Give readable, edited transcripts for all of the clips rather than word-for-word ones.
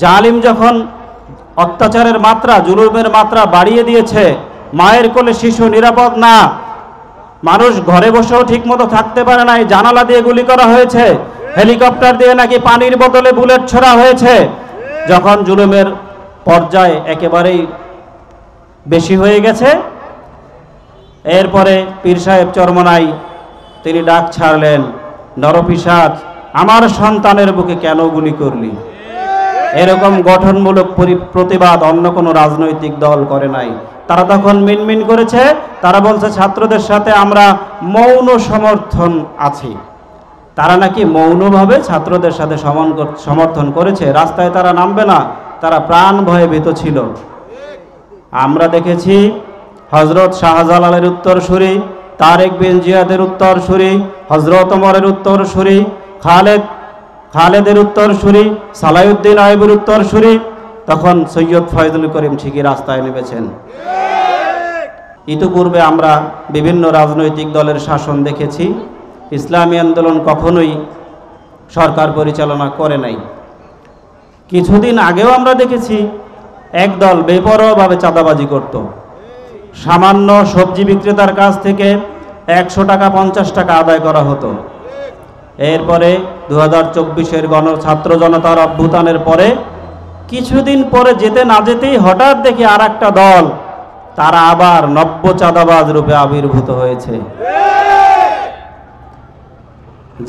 জালিম যখন অত্যাচারের মাত্রা, জুলুমের মাত্রা বাড়িয়ে দিয়েছে, মায়ের কোলে শিশু নিরাপদ না, মানুষ ঘরে বসেও ঠিকমতো থাকতে পারে না, জানালা দিয়ে গুলি করা হয়েছে, হেলিকপ্টার দিয়ে নাকি পানির বোতলে বুলেট ছোড়া হয়েছে। যখন জুলুমের পর্যায়ে একেবারেই বেশি হয়ে গেছে, এরপরে পীর সাহেব চরমনাই তিনি ডাক ছাড়লেন, নরপিশাচ আমার সন্তানের বুকে কেন গুলি করলি? এরকম গঠনমূলক প্রতিবাদ অন্য কোনো রাজনৈতিক দল করে নাই। তারা তখন মিনমিন করেছে, তারা বলছে ছাত্রদের সাথে আমরা মৌন সমর্থন আছি। তারা নাকি মৌনভাবে ছাত্রদের সাথে সমর্থন করেছে, রাস্তায় তারা নামবে না, তারা প্রাণ ভয়ে ভীত ছিল। আমরা দেখেছি হজরত শাহজালালের উত্তরসূরি, তারেক বিন জিয়াদের উত্তরসূরি, হজরত ওমরের উত্তরসূরি, খালেদের উত্তরসূরি, সালাউদ্দিন আইয়ুবের উত্তরসূরি, তখন সৈয়দ ফয়জুল করিম ঠিকই রাস্তায় নেমেছেন। ইতিপূর্বে আমরা বিভিন্ন রাজনৈতিক দলের শাসন দেখেছি, ইসলামী আন্দোলন কখনোই সরকার পরিচালনা করে নাই। কিছুদিন আগেও আমরা দেখেছি একদল বেপরোয়াভাবে চাঁদাবাজি করত। সামান্য সবজি বিক্রেতার কাছ থেকে 100 টাকা 50 টাকা আদায় করা হতো। এরপরে 2024-এর ছাত্র জনতার অভ্যুত্থানের পরে কিছুদিন পরে যেতে না যেতেই হঠাৎ দেখি আর একটা দল, তারা আবার নব্য চাঁদাবাজ রূপে আবির্ভূত হয়েছে।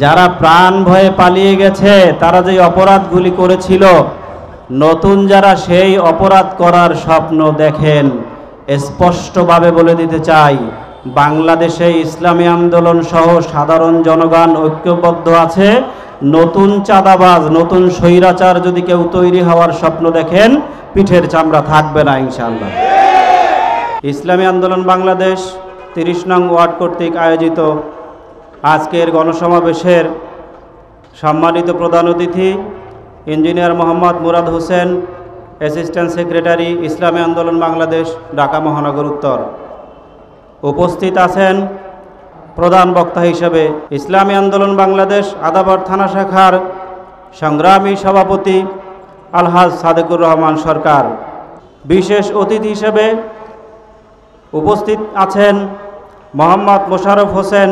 যারা প্রাণ ভয়ে পালিয়ে গেছে, তারা যে অপরাধগুলি করেছিল, নতুন যারা সেই অপরাধ করার স্বপ্ন দেখেন, স্পষ্টভাবে বলে দিতে চাই, বাংলাদেশে ইসলামী আন্দোলন সহ সাধারণ জনগণ ঐক্যবদ্ধ আছে। নতুন চাঁদাবাজ, নতুন স্বৈরাচার যদি কেউ তৈরি হওয়ার স্বপ্ন দেখেন, পিঠের চামড়া থাকবে না ইনশাআল্লাহ। ইসলামী আন্দোলন বাংলাদেশ 30 নং ওয়ার্ড কর্তৃক আয়োজিত আজকের গণসমাবেশের সম্মানিত প্রধান অতিথি engineer Mohammad Murad Hossain, assistant secretary, ইসলামী আন্দোলন বাংলাদেশ, ঢাকা মহানগর উত্তর। উপস্থিত আছেন প্রধান বক্তা হিসেবে ইসলামী আন্দোলন বাংলাদেশ আদাবর থানা শাখার সংগ্রামী সভাপতি আলহাজ সাদেকুর রহমান সরকার। বিশেষ অতিথি হিসেবে উপস্থিত আছেন মোহাম্মদ মোশাররফ হোসেন,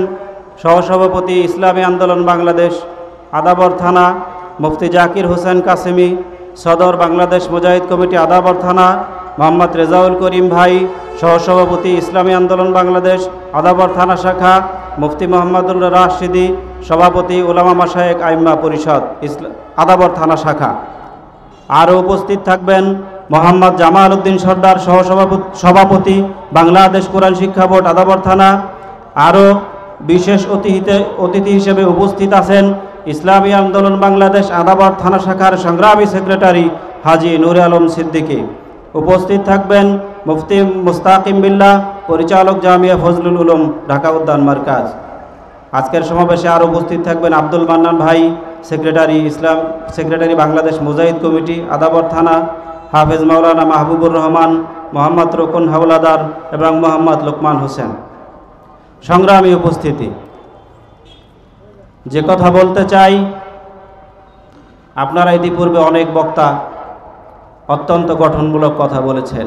সহসভাপতি ইসলামী আন্দোলন বাংলাদেশ আদাবর থানা, মুফতি জাকির হোসেন কাসেমি, সদর বাংলাদেশ মুজাহিদ কমিটি আদাবর থানা, মোহাম্মদ রেজাউল করিম ভাই, সহসভাপতি ইসলামী আন্দোলন বাংলাদেশ আদাবর থানা শাখা, মুফতি মোহাম্মদুল রাশিদি, সভাপতি উলামা মাশায়েখ আইম্মা পরিষদ আদাবর থানা শাখা। আরও উপস্থিত থাকবেন মোহাম্মদ জামাল উদ্দিন সর্দার, সভাপতি বাংলাদেশ কোরআন শিক্ষা বোর্ড আদাবর থানা। আরও বিশেষ অতিথি হিসেবে উপস্থিত আছেন ইসলামী আন্দোলন বাংলাদেশ আদাবর থানা শাখার সংগ্রামী সেক্রেটারি হাজী নূরে আলম সিদ্দিকী। উপস্থিত থাকবেন মুফতি মুস্তাকিম বিল্লাহ, পরিচালক জামিয়া ফজলুল উলুম, ঢাকা উদ্যান মার্কাজ। আজকের সমাবেশে আরও উপস্থিত থাকবেন আব্দুল মান্নান ভাই, সেক্রেটারি বাংলাদেশ মুজাহিদ কমিটি আদাবর থানা, হাফেজ মাওলানা মাহবুবুর রহমান, মোহাম্মদ রকুন হাওলাদার এবং মোহাম্মদ লোকমান হোসেন। সংগ্রামী উপস্থিতি, যে কথা বলতে চাই, আপনারা ইতিপূর্বে অনেক বক্তা অত্যন্ত গঠনমূলক কথা বলেছেন।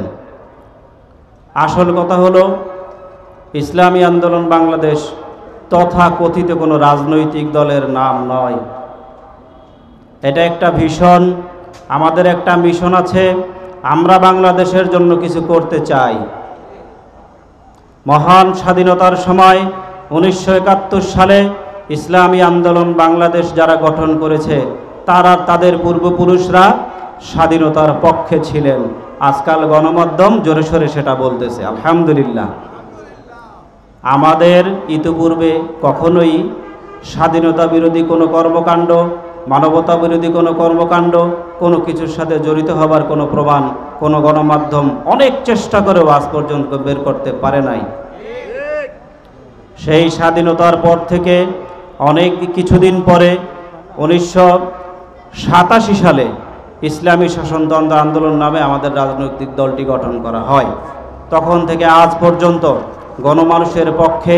আসল কথা হলো, ইসলামী আন্দোলন বাংলাদেশ তথাকথিত কোনো রাজনৈতিক দলের নাম নয়। এটা একটা ভিশন, আমাদের একটা মিশন আছে, আমরা বাংলাদেশের জন্য কিছু করতে চাই। মহান স্বাধীনতার সময় 1971 সালে ইসলামী আন্দোলন বাংলাদেশ যারা গঠন করেছে, তাদের পূর্বপুরুষরা স্বাধীনতার পক্ষে ছিলেন। আজকাল গণমাধ্যম জোরে সোরে সেটা বলতেছে, আলহামদুলিল্লাহ। আমাদের ইতিপূর্বে কখনোই স্বাধীনতা বিরোধী কোনো কর্মকাণ্ড, মানবতা বিরোধী কোনো কর্মকাণ্ড, কোনো কিছুর সাথে জড়িত হবার কোনো প্রমাণ কোনো গণমাধ্যম অনেক চেষ্টা করেও আজ পর্যন্ত বের করতে পারে নাই। সেই স্বাধীনতার পর থেকে অনেক কিছুদিন পরে 1987 সালে ইসলামী শাসনতন্ত্র আন্দোলন নামে আমাদের রাজনৈতিক দলটি গঠন করা হয়। তখন থেকে আজ পর্যন্ত গণমানুষের পক্ষে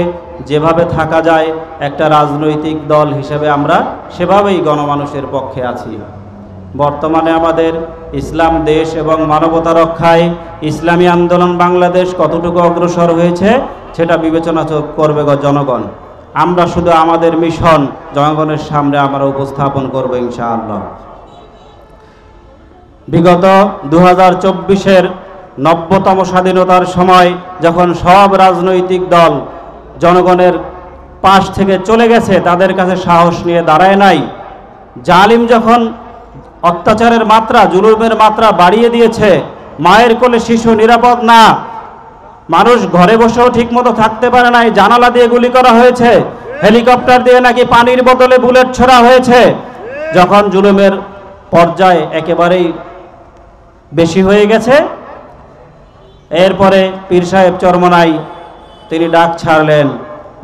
যেভাবে থাকা যায় একটা রাজনৈতিক দল হিসেবে আমরা সেভাবেই গণমানুষের পক্ষে আছি। বর্তমানে আমাদের ইসলাম দেশ এবং মানবতা রক্ষায় ইসলামী আন্দোলন বাংলাদেশ কতটুকু অগ্রসর হয়েছে সেটা বিবেচনা করবে জনগণ। আমরা শুধু আমাদের মিশন জনগণের সামনে আমরা উপস্থাপন করব ইনশাআল্লাহ। বিগত 2024-এর 90তম স্বাধীনতার সময় যখন সব রাজনৈতিক দল জনগণের পাশ থেকে চলে গেছে, তাদের কাছে সাহস নিয়ে দাঁড়ায় নাই, জালিম যখন অত্যাচারের মাত্রা, জুলুমের মাত্রা বাড়িয়ে দিয়েছে, মায়ের কোলে শিশু নিরাপদ না, মানুষ ঘরে বসেও ঠিকমতো থাকতে পারে নাই, জানালা দিয়ে গুলি করা হয়েছে, হেলিকপ্টার দিয়ে নাকি পানির বোতলে বুলেট ছোড়া হয়েছে, যখন জুলুমের পর্যায় একেবারেই বেশি হয়ে গেছে, এরপরে পীর সাহেব চরমনাই তিনি ডাক ছাড়লেন,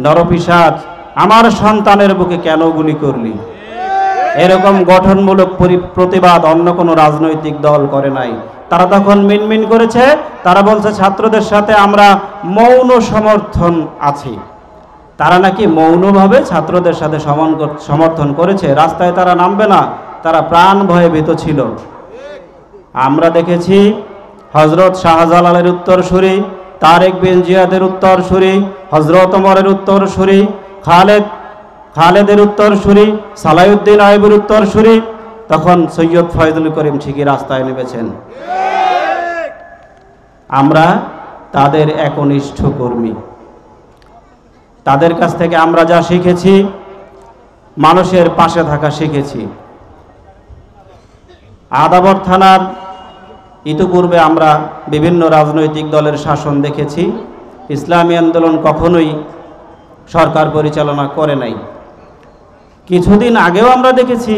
নরপিশাচ আমার সন্তানের বুকে কেন গুলি করলি? এরকম গঠনমূলক প্রতিবাদ অন্য কোনো রাজনৈতিক দল করে নাই। তারা তখন মিনমিন করেছে, তারা বলছে ছাত্রদের সাথে আমরা মৌন সমর্থন আছি। তারা নাকি মৌনভাবে ছাত্রদের সাথে সমর্থন করেছে, রাস্তায় তারা নামবে না, তারা প্রাণ ভয়ে ভীত ছিল। আমরা দেখেছি হজরত শাহজালালের উত্তরসূরি, তারেক বিন জিয়াদের উত্তরসূরি, হজরত ওমরের উত্তরসূরি, খালেদের উত্তরসূরি, সালাউদ্দিন আইয়ুবের উত্তরসূরি, তখন সৈয়দ ফয়জুল করিম ঠিকই রাস্তায় নেমেছেন। আমরা তাদের একনিষ্ঠ কর্মী। তাদের কাছ থেকে আমরা যা শিখেছি, মানুষের পাশে থাকা শিখেছি। আদাবর থানার ইতিপূর্বে আমরা বিভিন্ন রাজনৈতিক দলের শাসন দেখেছি, ইসলামী আন্দোলন কখনোই সরকার পরিচালনা করে নাই। কিছুদিন আগেও আমরা দেখেছি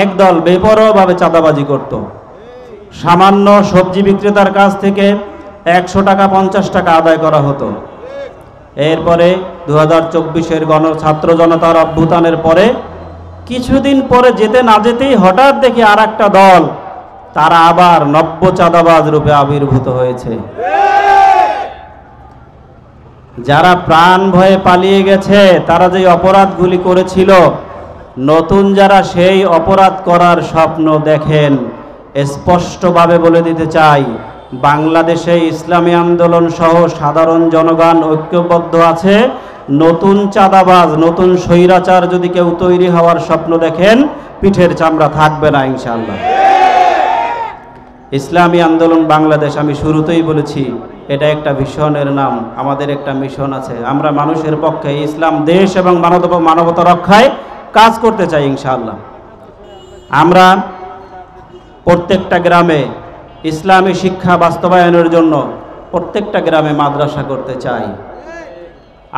একদল বেপরোয়াভাবে চাঁদাবাজি করত। সামান্য সবজি বিক্রেতার কাছ থেকে 100 টাকা 50 টাকা আদায় করা হতো। এরপরে 2024-এর ছাত্র জনতার অভ্যুত্থানের পরে কিছুদিন পরে যেতে না যেতেই হঠাৎ দেখি আর একটা দল, তারা আবার নব্য চাঁদাবাজ রূপে আবির্ভূত হয়েছে। যারা প্রাণ ভয়ে পালিয়ে গেছে, তারা যে অপরাধগুলি করেছিল, নতুন যারা সেই অপরাধ করার স্বপ্ন দেখেন, স্পষ্টভাবে বলে দিতে চাই, বাংলাদেশে ইসলামী আন্দোলন সহ সাধারণ জনগণ ঐক্যবদ্ধ আছে। নতুন চাঁদাবাজ, নতুন স্বৈরাচার যদি কেউ তৈরি হওয়ার স্বপ্ন দেখেন, পিঠের চামড়া থাকবে না ইনশাআল্লাহ। ইসলামী আন্দোলন বাংলাদেশ, আমি শুরুতেই বলেছি, এটা একটা ভিশনের নাম, আমাদের একটা মিশন আছে। আমরা মানুষের পক্ষে ইসলাম দেশ এবং মানবতা রক্ষায় কাজ করতে চাই ইনশাআল্লাহ। আমরা প্রত্যেকটা গ্রামে ইসলামী শিক্ষা বাস্তবায়নের জন্য প্রত্যেকটা গ্রামে মাদ্রাসা করতে চাই।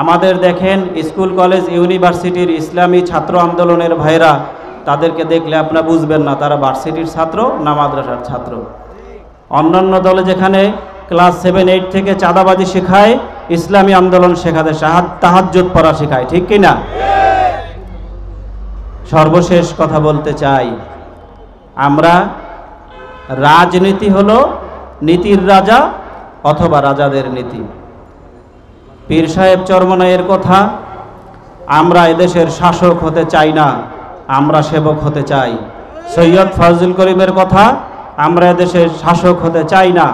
আমাদের দেখেন স্কুল কলেজ ইউনিভার্সিটির ইসলামী ছাত্র আন্দোলনের ভাইরা, তাদেরকে দেখলে আপনারা বুঝবেন না তারা ভার্সিটির ছাত্র না মাদ্রাসার ছাত্র। অন্যান্য দলে যেখানে ক্লাস 7-8 থেকে চাঁদাবাজি শেখায়, ইসলামী আন্দোলন শেখাতে তাহাজ্জুদ পড়া শেখায়, ঠিক কিনা? সর্বশেষ কথা বলতে চাই, আমরা রাজনীতি হলো নীতির রাজা অথবা রাজাদের নীতি। পীর সাহেব চরমনাইয়ের কথা, আমরা এদেশের শাসক হতে চাই না, আমরা সেবক হতে চাই। সৈয়দ ফয়জুল করিমের কথা, আমরা এদেশের শাসক হতে চাই না,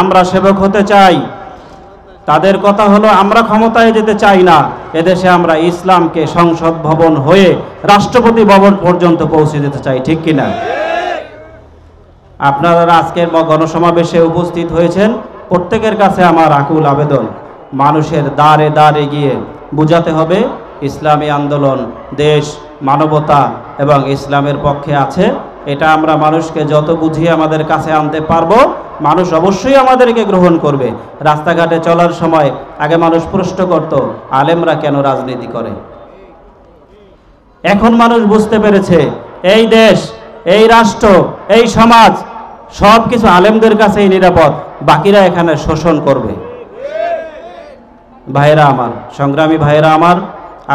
আমরা সেবক হতে চাই। তাদের কথা হলো আমরা ক্ষমতায় যেতে চাই না, এদেশে আমরা ইসলামকে সংসদ ভবন হয়ে রাষ্ট্রপতি ভবন পর্যন্ত পৌঁছে দিতে চাই, ঠিক কিনা? আপনারা আজকের গণসমাবেশে উপস্থিত হয়েছেন, প্রত্যেকের কাছে আমার আকুল আবেদন, মানুষের দ্বারে দ্বারে গিয়ে বুঝাতে হবে ইসলামী আন্দোলন দেশ, মানবতা এবং ইসলামের পক্ষে আছে। এটা আমরা মানুষকে যত বুঝিয়ে আমাদের কাছে আনতে পারবো, মানুষ অবশ্যই আমাদেরকে গ্রহণ করবে। রাস্তাঘাটে চলার সময় আগে মানুষ প্রশ্ন করত, আলেমরা কেন রাজনীতি করে? এখন মানুষ বুঝতে পেরেছে এই দেশ, এই রাষ্ট্র, এই সমাজ সব কিছু আলেমদের কাছেই নিরাপদ, বাকিরা এখানে শোষণ করবে। ভাইরা আমার, সংগ্রামী ভাইরা আমার,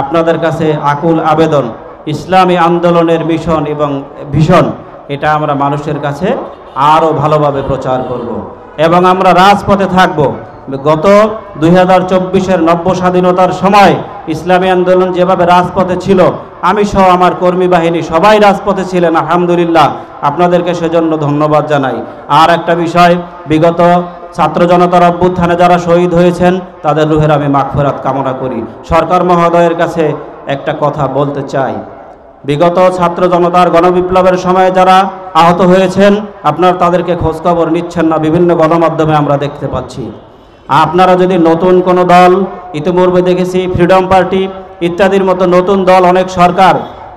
আপনাদের কাছে আকুল আবেদন, ইসলামী আন্দোলনের মিশন এবং ভিশন, এটা আমরা মানুষের কাছে আরও ভালোভাবে প্রচার করব এবং আমরা রাজপথে থাকব। গত 2024-এর নব্য স্বাধীনতার সময় ইসলামী আন্দোলন যেভাবে রাজপথে ছিল, আমি সহ আমার কর্মী বাহিনী সবাই রাজপথে ছিলেন, আলহামদুলিল্লাহ। আপনাদেরকে সেজন্য ধন্যবাদ জানাই। আর একটা বিষয়, বিগত ছাত্র জনতার অভ্যুত্থানে যারা শহীদ হয়েছেন তাদের রুহের আমি মাগফিরাত কামনা করি। সরকার মহোদয়ের কাছে একটা কথা বলতে চাই, বিগত ছাত্র জনতার গণবিপ্লবের সময় যারা আহত হয়েছেন আপনারা তাদেরকে খোঁজখবর নিচ্ছেন না, বিভিন্ন গণমাধ্যমে আমরা দেখতে পাচ্ছি। আপনারা যদি নতুন কোনো দল, ইতিপূর্বে দেখেছি ফ্রিডম পার্টি ইত্যাদির মতো নতুন দল অনেক সরকার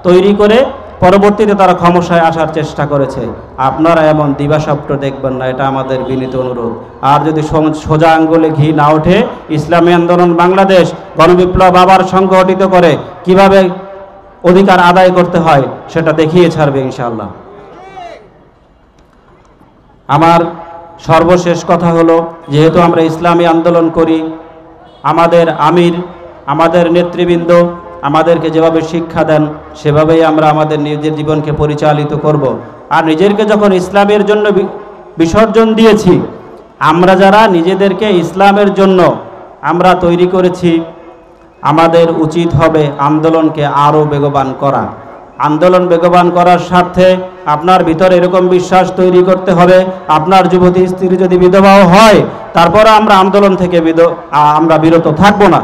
তৈরি করে পরবর্তীতে তারা ক্ষমতায় আসার চেষ্টা করেছে, আপনারা এমন দিবাস্বপ্ন দেখবেন না, এটা আমাদের বিনীত অনুরোধ। আর যদি সোজা আঙ্গুলে ঘি না ওঠে, ইসলামী আন্দোলন বাংলাদেশ গণবিপ্লব আবার সংগঠিত করে কিভাবে অধিকার আদায় করতে হয় সেটা দেখিয়ে ছাড়বে ইনশাআল্লাহ। আমার সর্বশেষ কথা হলো, যেহেতু আমরা ইসলামী আন্দোলন করি, আমাদের আমির, আমাদের নেতৃবৃন্দ আমাদেরকে যেভাবে শিক্ষা দেন সেভাবেই আমরা আমাদের নিজের জীবনকে পরিচালিত করব। আর নিজেদেরকে যখন ইসলামের জন্য বিসর্জন দিয়েছি, আমরা যারা নিজেদেরকে ইসলামের জন্য আমরা তৈরি করেছি, আমাদের উচিত হবে আন্দোলনকে আরও বেগবান করা। আন্দোলন বেগবান করার স্বার্থে আপনার ভিতরে এরকম বিশ্বাস তৈরি করতে হবে, আপনার যুবতী স্ত্রী যদি বিধবাও হয় তারপরে আমরা আন্দোলন থেকে আমরা বিরত থাকব না।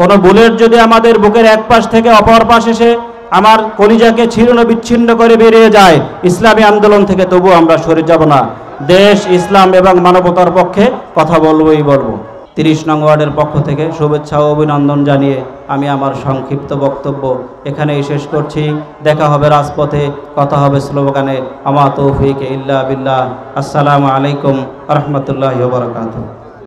কোনো বুলেট যদি আমাদের বুকের এক পাশ থেকে অপর পাশ এসে আমার কলিজাকে ছিন্ন বিচ্ছিন্ন করে বেরিয়ে যায়, ইসলামী আন্দোলন থেকে তবু আমরা সরে যাব না। দেশ, ইসলাম এবং মানবতার পক্ষে কথা বলবই বলবো। 30 নং ওয়ার্ডের পক্ষ থেকে শুভেচ্ছা ও অভিনন্দন জানিয়ে আমি আমার সংক্ষিপ্ত বক্তব্য এখানেই শেষ করছি। দেখা হবে রাজপথে, কথা হবে স্লোগানে। আমা তৌফিক ইল্লা বিল্লাহ। আসসালামু আলাইকুম ওয়া রাহমাতুল্লাহি ওয়া বারাকাতুহু।